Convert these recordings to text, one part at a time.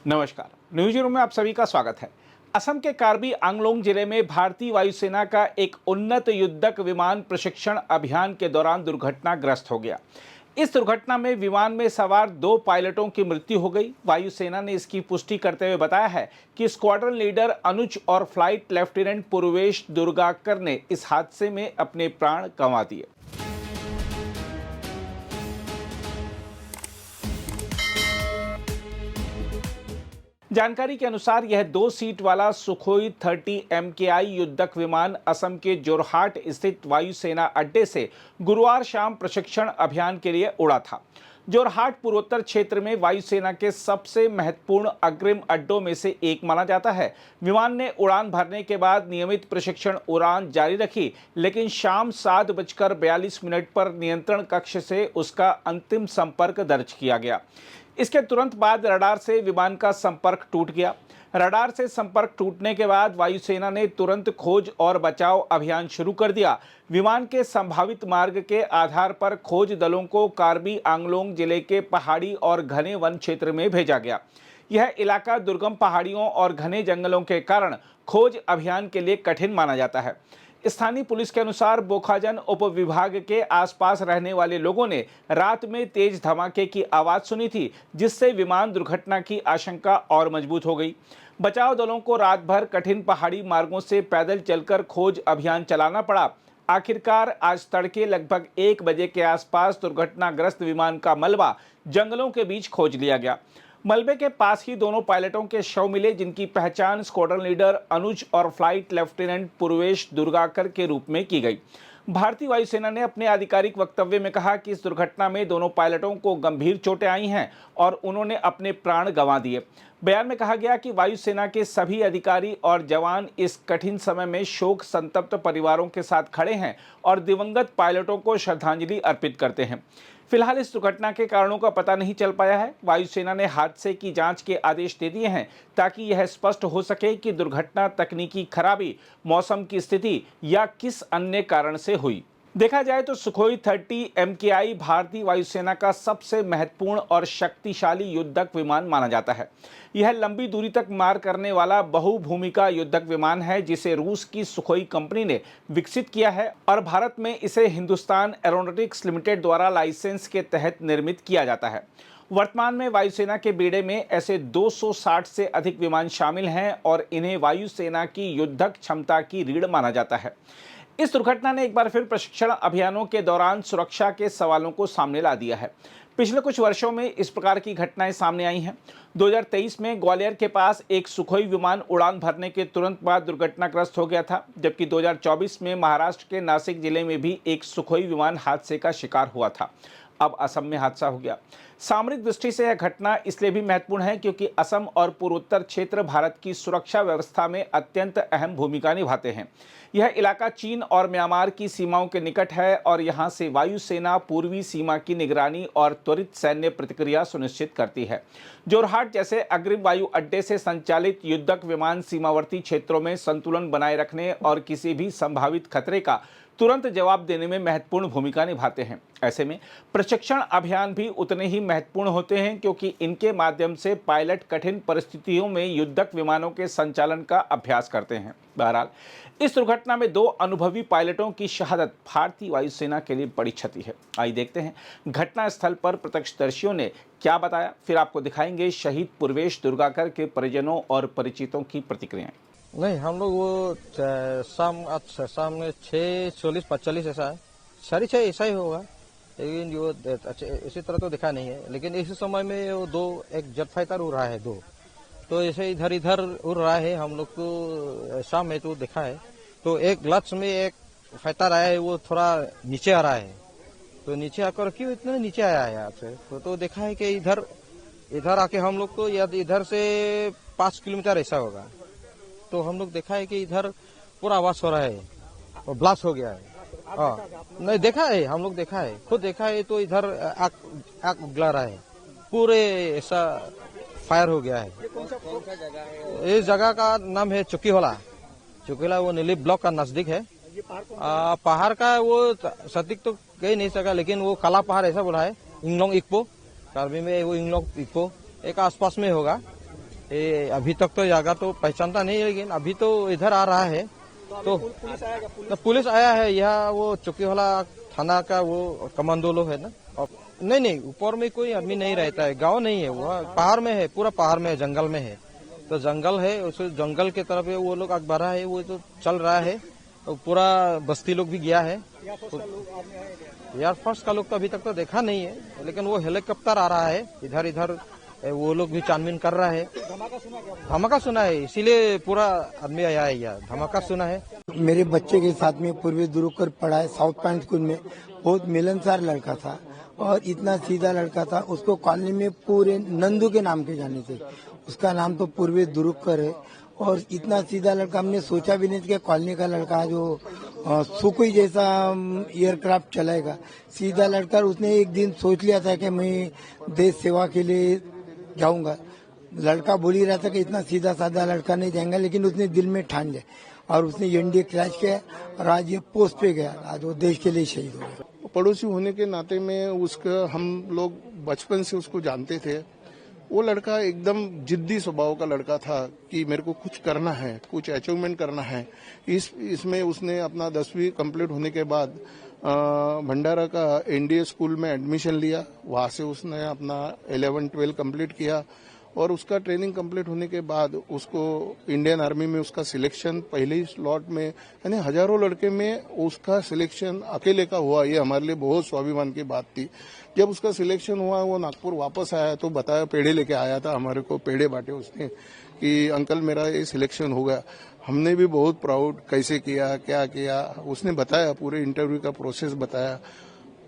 नमस्कार, news room में आप सभी का स्वागत है। असम के कार्बी आंगलोंग जिले में भारतीय वायुसेना का एक उन्नत युद्धक विमान प्रशिक्षण अभियान के दौरान दुर्घटनाग्रस्त हो गया। इस दुर्घटना में विमान में सवार 2 पायलटों की मृत्यु हो गई। वायुसेना ने इसकी पुष्टि करते हुए बताया है कि स्क्वाड्रन लीडर अनुज और फ्लाइट लेफ्टिनेंट पूर्वेश दुर्गाकर ने इस हादसे में अपने प्राण गंवा दिए। जानकारी के अनुसार यह 2 सीट वाला सुखोई 30 MKI युद्धक विमान असम के जोरहाट स्थित वायुसेना अड्डे से गुरुवार शाम प्रशिक्षण अभियान के लिए उड़ा था। जोरहाट पूर्वोत्तर क्षेत्र में वायुसेना के सबसे महत्वपूर्ण अग्रिम अड्डों में से एक माना जाता है। विमान ने उड़ान भरने के बाद नियमित प्रशिक्षण उड़ान जारी रखी, लेकिन शाम 7:42 पर नियंत्रण कक्ष से उसका अंतिम संपर्क दर्ज किया गया। इसके तुरंत बाद रडार से विमान का संपर्क टूट गया। रडार से संपर्क टूटने के बाद वायुसेना ने तुरंत खोज और बचाव अभियान शुरू कर दिया। विमान के संभावित मार्ग के आधार पर खोज दलों को कार्बी आंगलोंग जिले के पहाड़ी और घने वन क्षेत्र में भेजा गया। यह इलाका दुर्गम पहाड़ियों और घने जंगलों के कारण खोज अभियान के लिए कठिन माना जाता है। स्थानीय पुलिस के अनुसार बोखाजन उपविभाग के आसपास रहने वाले लोगों ने रात में तेज धमाके की आवाज सुनी थी, जिससे विमान दुर्घटना की आशंका और मजबूत हो गई। बचाव दलों को रात भर कठिन पहाड़ी मार्गों से पैदल चलकर खोज अभियान चलाना पड़ा। आखिरकार आज तड़के लगभग 1 बजे के आसपास दुर्घटनाग्रस्त विमान का मलबा जंगलों के बीच खोज लिया गया। मलबे के पास ही दोनों पायलटों के शव मिले, जिनकी पहचान स्क्वाड्रन लीडर अनुज और फ्लाइट लेफ्टिनेंट पूर्वेश दुर्गाकर के रूप में की गई। भारतीय वायुसेना ने अपने आधिकारिक वक्तव्य में कहा कि इस दुर्घटना में दोनों पायलटों को गंभीर चोटें आई हैं और उन्होंने अपने प्राण गंवा दिए। बयान में कहा गया कि वायुसेना के सभी अधिकारी और जवान इस कठिन समय में शोक संतप्त परिवारों के साथ खड़े हैं और दिवंगत पायलटों को श्रद्धांजलि अर्पित करते हैं। फिलहाल इस दुर्घटना के कारणों का पता नहीं चल पाया है। वायुसेना ने हादसे की जांच के आदेश दे दिए हैं ताकि यह स्पष्ट हो सके कि दुर्घटना तकनीकी खराबी, मौसम की स्थिति या किस अन्य कारण से हुई। देखा जाए तो सुखोई 30 MKI भारतीय वायुसेना का सबसे महत्वपूर्ण और शक्तिशाली युद्धक विमान माना जाता है। यह लंबी दूरी तक मार करने वाला बहुभूमिका युद्धक विमान है, जिसे रूस की सुखोई कंपनी ने विकसित किया है और भारत में इसे हिंदुस्तान एरोनॉटिक्स लिमिटेड द्वारा लाइसेंस के तहत निर्मित किया जाता है। वर्तमान में वायुसेना के बेड़े में ऐसे 260 से अधिक विमान शामिल हैं और इन्हें वायुसेना की युद्धक क्षमता की रीढ़ माना जाता है। इस दुर्घटना ने एक बार फिर प्रशिक्षण अभियानों के दौरान सुरक्षा के सवालों को सामने ला दिया है। पिछले कुछ वर्षों में इस प्रकार की घटनाएं सामने आई हैं। 2023 में ग्वालियर के पास एक सुखोई विमान उड़ान भरने के तुरंत बाद दुर्घटनाग्रस्त हो गया था, जबकि 2024 में महाराष्ट्र के नासिक जिले में भी एक सुखोई विमान हादसे का शिकार हुआ था। अब असम में हादसा हो गया। सामरिक दृष्टि से यह घटना इसलिए भी महत्वपूर्ण है क्योंकि असम और पूर्वोत्तर क्षेत्र भारत की सुरक्षा व्यवस्था में अत्यंत अहम भूमिका निभाते हैं। यह इलाका चीन और म्यांमार की सीमाओं के निकट है और यहां से वायुसेना पूर्वी सीमा की निगरानी और त्वरित सैन्य प्रतिक्रिया सुनिश्चित करती है। जोरहाट जैसे अग्रिम वायु अड्डे से संचालित युद्धक विमान सीमावर्ती क्षेत्रों में संतुलन बनाए रखने और किसी भी संभावित खतरे का तुरंत जवाब देने में महत्वपूर्ण भूमिका निभाते हैं। ऐसे में प्रशिक्षण अभियान भी उतने ही महत्वपूर्ण होते हैं क्योंकि इनके माध्यम से पायलट कठिन परिस्थितियों में युद्धक विमानों के संचालन का अभ्यास करते हैं। बहरहाल, इस दुर्घटना में 2 अनुभवी पायलटों की शहादत भारतीय वायुसेना के लिए बड़ी क्षति है। आइए देखते हैं घटना स्थल पर प्रत्यक्षदर्शियों ने क्या बताया, फिर आपको दिखाएंगे शहीद पूर्वेश दुर्गाकर के परिजनों और परिचितों की प्रतिक्रियाएं। नहीं, हम लोग वो शाम में 6:40-45 ऐसा है, 6:30 ऐसा ही होगा, लेकिन जो इसी तरह तो दिखा नहीं है। लेकिन इस समय में वो एक जेट फाइटर उड़ रहा है, 2 तो ऐसे इधर इधर उड़ रहा है। हम लोग को शाम में तो देखा है, तो एक लक्ष्य में एक फाइटर आया है, वो थोड़ा नीचे आ रहा है, तो नीचे आकर क्यों इतना नीचे आया है यहाँ से, तो देखा है कि इधर आके हम लोग को इधर से 5 किलोमीटर ऐसा होगा, तो हम लोग देखा है कि इधर पूरा आवाज हो रहा है और ब्लास्ट हो गया है। हाँ, नहीं देखा है, हम लोग देखा है, खुद देखा है, तो इधर आग उगला रहा है, पूरे ऐसा फायर हो गया है। ये कौन सा जगह है? इस जगह का नाम है चुकीला, वो नीली ब्लॉक का नजदीक है। पहाड़ का वो सटीक तो कह नहीं सका, लेकिन वो काला पहाड़ ऐसा बोला है, इंगलोंग इक्पो, कार्बी में वो इंगलोंग इक्पो एक आसपास में होगा। ये अभी तक तो जगह तो पहचानता नहीं है, लेकिन अभी तो इधर आ रहा है। तो पुलिस आया है यहाँ, वो चौकीवाला थाना का वो कमांडो लोग है ना। और नहीं, ऊपर में कोई आदमी नहीं रहता है, गांव नहीं है, वो पहाड़ में है, पूरा पहाड़ में है, जंगल में है। तो जंगल है, उस जंगल के तरफ वो लोग आग बढ़ा है, वो तो चल रहा है। तो पूरा बस्ती लोग भी गया है। एयरफोर्स का लोग तो अभी तक तो देखा नहीं है, लेकिन वो हेलीकॉप्टर आ रहा है इधर इधर, वो लोग भी छानबीन कर रहा है। धमाका सुना है, इसीलिए पूरा आदमी आया है यहाँ, धमाका सुना है। मेरे बच्चे के साथ में पूर्वी दुरुकर पढ़ा है साउथ पॉइंट स्कूल में। बहुत मिलनसार लड़का था और इतना सीधा लड़का था। उसको कॉलोनी में पूरे नंदू के नाम के जाने थे। उसका नाम तो पूर्वी दुरुकर है और इतना सीधा लड़का हमने सोचा भी नहीं था कि कॉलोनी का लड़का जो सुकोई जैसा एयरक्राफ्ट चलाएगा। सीधा लड़का, उसने एक दिन सोच लिया था कि मैं देश सेवा के लिए जाऊंगा। लड़का बोल ही रहा था कि इतना सीधा साधा लड़का नहीं जाएगा, लेकिन उसने दिल में ठान लिया और उसने एनडीए क्रैश किया और आज ये पोस्ट पे गया। आज वो देश के लिए शहीद हो गया। पड़ोसी होने के नाते में उसका हम लोग बचपन से उसको जानते थे। वो लड़का एकदम जिद्दी स्वभाव का लड़का था कि मेरे को कुछ करना है, कुछ अचीवमेंट करना है। इसमें उसने अपना 10वीं कंप्लीट होने के बाद भंडारा का एनडीए स्कूल में एडमिशन लिया। वहां से उसने अपना 11-12 कंप्लीट किया और उसका ट्रेनिंग कंप्लीट होने के बाद उसको इंडियन आर्मी में उसका सिलेक्शन पहले ही स्लॉट में, यानी हजारों लड़के में उसका सिलेक्शन अकेले का हुआ। ये हमारे लिए बहुत स्वाभिमान की बात थी। जब उसका सिलेक्शन हुआ, वो नागपुर वापस आया तो बताया, पेड़े लेके आया था, हमारे को पेड़े बांटे उसने कि अंकल मेरा ये सिलेक्शन हो गया। हमने भी बहुत प्राउड, कैसे किया, क्या किया, उसने बताया, पूरे इंटरव्यू का प्रोसेस बताया।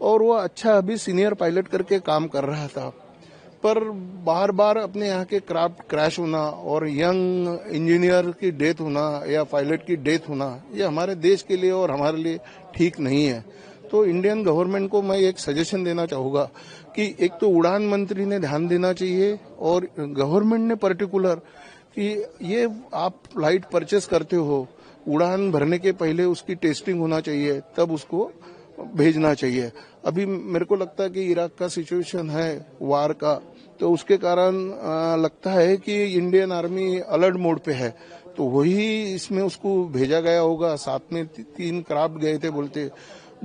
और वो अच्छा अभी सीनियर पायलट करके काम कर रहा था। पर बार बार अपने यहाँ के क्राफ्ट क्रैश होना और यंग इंजीनियर की डेथ होना या पायलट की डेथ होना, ये हमारे देश के लिए और हमारे लिए ठीक नहीं है। तो इंडियन गवर्नमेंट को मैं एक सजेशन देना चाहूंगा कि एक तो उड़ान मंत्री ने ध्यान देना चाहिए और गवर्नमेंट ने पर्टिकुलर कि ये आप फ्लाइट परचेस करते हो, उड़ान भरने के पहले उसकी टेस्टिंग होना चाहिए, तब उसको भेजना चाहिए। अभी मेरे को लगता है कि इराक का सिचुएशन है वार का, तो उसके कारण लगता है कि इंडियन आर्मी अलर्ट मोड पे है, तो वही इसमें उसको भेजा गया होगा। साथ में 3 क्राफ्ट गए थे बोलते,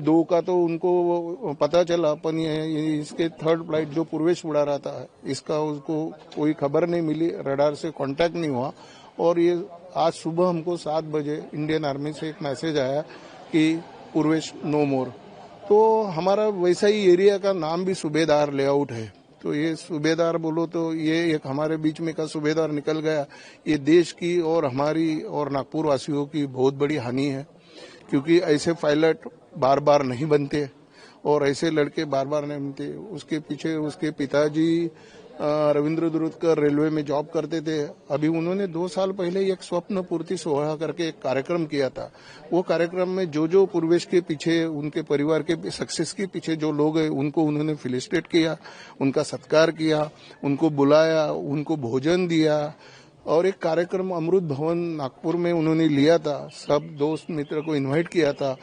2 का तो उनको पता चला, अपन ये इसके 3rd फ्लाइट जो पूर्वेश उड़ा रहा था, इसका उसको कोई खबर नहीं मिली, रडार से कांटेक्ट नहीं हुआ। और ये आज सुबह हमको 7 बजे इंडियन आर्मी से एक मैसेज आया कि पूर्वेश नो मोर। तो हमारा वैसा ही एरिया का नाम भी सूबेदार लेआउट है। तो ये सूबेदार बोलो तो ये एक हमारे बीच में का सूबेदार निकल गया। ये देश की और हमारी और नागपुर वासियों की बहुत बड़ी हानि है, क्योंकि ऐसे पायलट बार बार नहीं बनते और ऐसे लड़के बार बार नहीं बनते। उसके पीछे उसके पिताजी रविंद्र दुरुतकर रेलवे में जॉब करते थे। अभी उन्होंने 2 साल पहले एक स्वप्न पूर्ति सोहळा करके एक कार्यक्रम किया था। वो कार्यक्रम में जो पूर्वेश के पीछे, उनके परिवार के सक्सेस के पीछे जो लोग हैं, उनको उन्होंने फेलिसिटेट किया, उनका सत्कार किया, उनको बुलाया, उनको भोजन दिया और एक कार्यक्रम अमृत भवन नागपुर में उन्होंने लिया था। सब दोस्त मित्र को इन्वाइट किया था।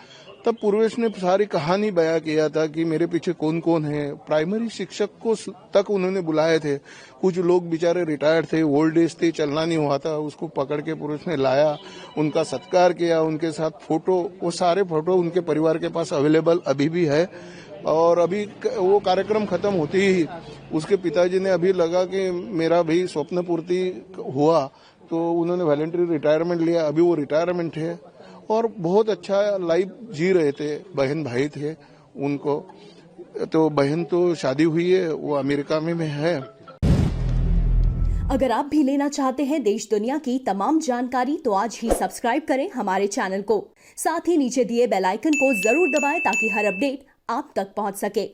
तब पूर्वेश ने सारी कहानी बयां किया था कि मेरे पीछे कौन कौन है। प्राइमरी शिक्षक को तक उन्होंने बुलाए थे। कुछ लोग बेचारे रिटायर्ड थे, ओल्ड एज थे, चलना नहीं हुआ था, उसको पकड़ के पुरुष ने लाया, उनका सत्कार किया, उनके साथ फोटो, वो सारे फोटो उनके परिवार के पास अवेलेबल अभी भी है। और अभी वो कार्यक्रम खत्म होते ही उसके पिताजी ने अभी लगा कि मेरा भी स्वप्न पूर्ति हुआ, तो उन्होंने वॉलंटरी रिटायरमेंट लिया। अभी वो रिटायरमेंट है और बहुत अच्छा लाइफ जी रहे थे। बहन भाई थे उनको, तो बहन तो शादी हुई है, वो अमेरिका में है। अगर आप भी लेना चाहते हैं देश दुनिया की तमाम जानकारी, तो आज ही सब्सक्राइब करें हमारे चैनल को। साथ ही नीचे दिए बेल आइकन को जरूर दबाएं ताकि हर अपडेट आप तक पहुंच सके।